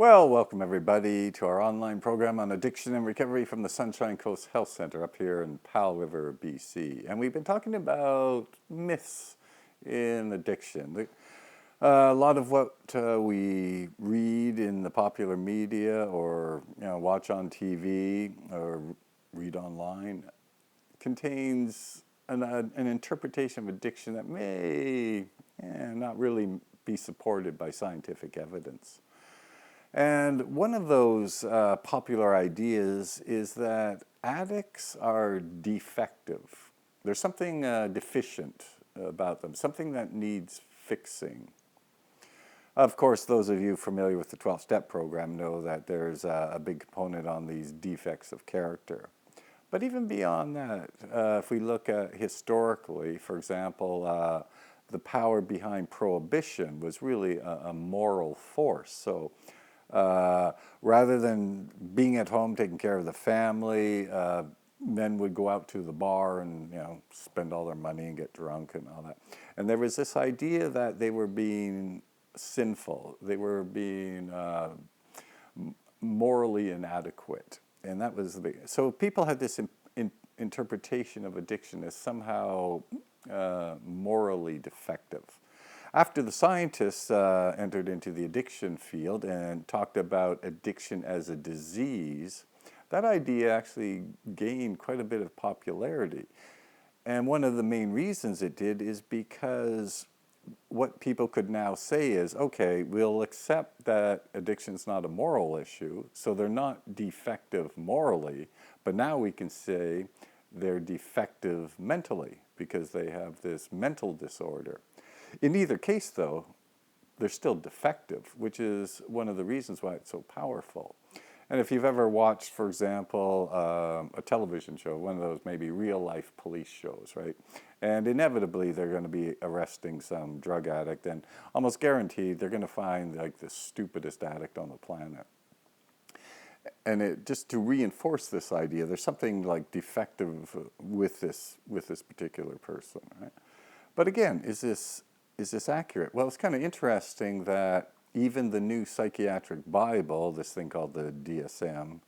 Well, welcome everybody to our online program on addiction and recovery from the Sunshine Coast Health Center up here in Powell River, BC. And we've been talking about myths in addiction. A lot of what we read in the popular media or watch on TV or read online contains an interpretation of addiction that may not really be supported by scientific evidence. And one of those popular ideas is that addicts are defective. There's something deficient about them, something that needs fixing. Of course, those of you familiar with the 12-step program know that there's a big component on these defects of character. But even beyond that, if we look at historically, for example, the power behind prohibition was really a moral force. So rather than being at home taking care of the family, men would go out to the bar and spend all their money and get drunk and all that. And there was this idea that they were being sinful, they were being morally inadequate, and that was the big. So people had this interpretation of addiction as somehow morally defective. After the scientists entered into the addiction field and talked about addiction as a disease, that idea actually gained quite a bit of popularity. And one of the main reasons it did is because what people could now say is, okay, we'll accept that addiction's not a moral issue, so they're not defective morally, but now we can say they're defective mentally because they have this mental disorder. In either case, though, they're still defective, which is one of the reasons why it's so powerful. And if you've ever watched, for example, a television show, one of those maybe real-life police shows, right? And inevitably, they're going to be arresting some drug addict, and almost guaranteed they're going to find like the stupidest addict on the planet. And just to reinforce this idea, there's something like defective with this particular person, right? But again, is this accurate? Well, it's kind of interesting that even the new psychiatric Bible, this thing called the DSM,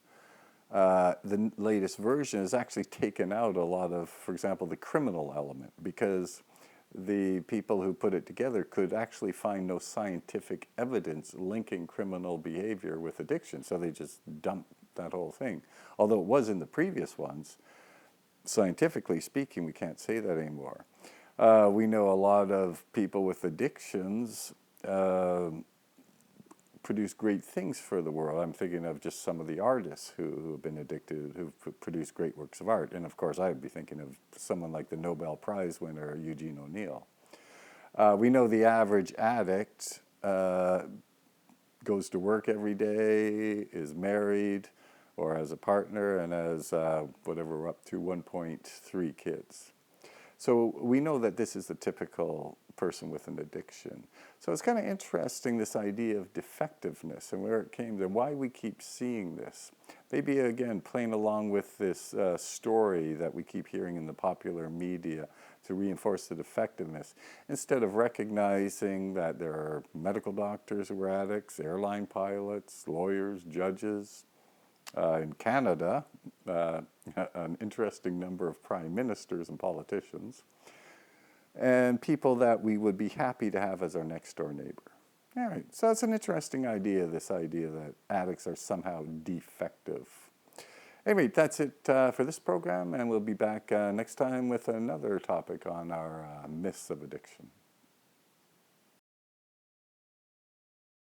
the latest version has actually taken out a lot of, for example, the criminal element, because the people who put it together could actually find no scientific evidence linking criminal behavior with addiction. So they just dumped that whole thing. Although it was in the previous ones, scientifically speaking, we can't say that anymore. We know a lot of people with addictions produce great things for the world. I'm thinking of just some of the artists who have been addicted, who've produced great works of art. And of course, I'd be thinking of someone like the Nobel Prize winner, Eugene O'Neill. We know the average addict goes to work every day, is married, or has a partner, and has, whatever we're up to, 1.3 kids. So we know that this is the typical person with an addiction. So it's kind of interesting, this idea of defectiveness and where it came and why we keep seeing this. Maybe, again, playing along with this story that we keep hearing in the popular media to reinforce the defectiveness, instead of recognizing that there are medical doctors who are addicts, airline pilots, lawyers, judges. In Canada, an interesting number of prime ministers and politicians, and people that we would be happy to have as our next door neighbor. All right, so that's an interesting idea, this idea that addicts are somehow defective. Anyway, that's it for this program, and we'll be back next time with another topic on our myths of addiction.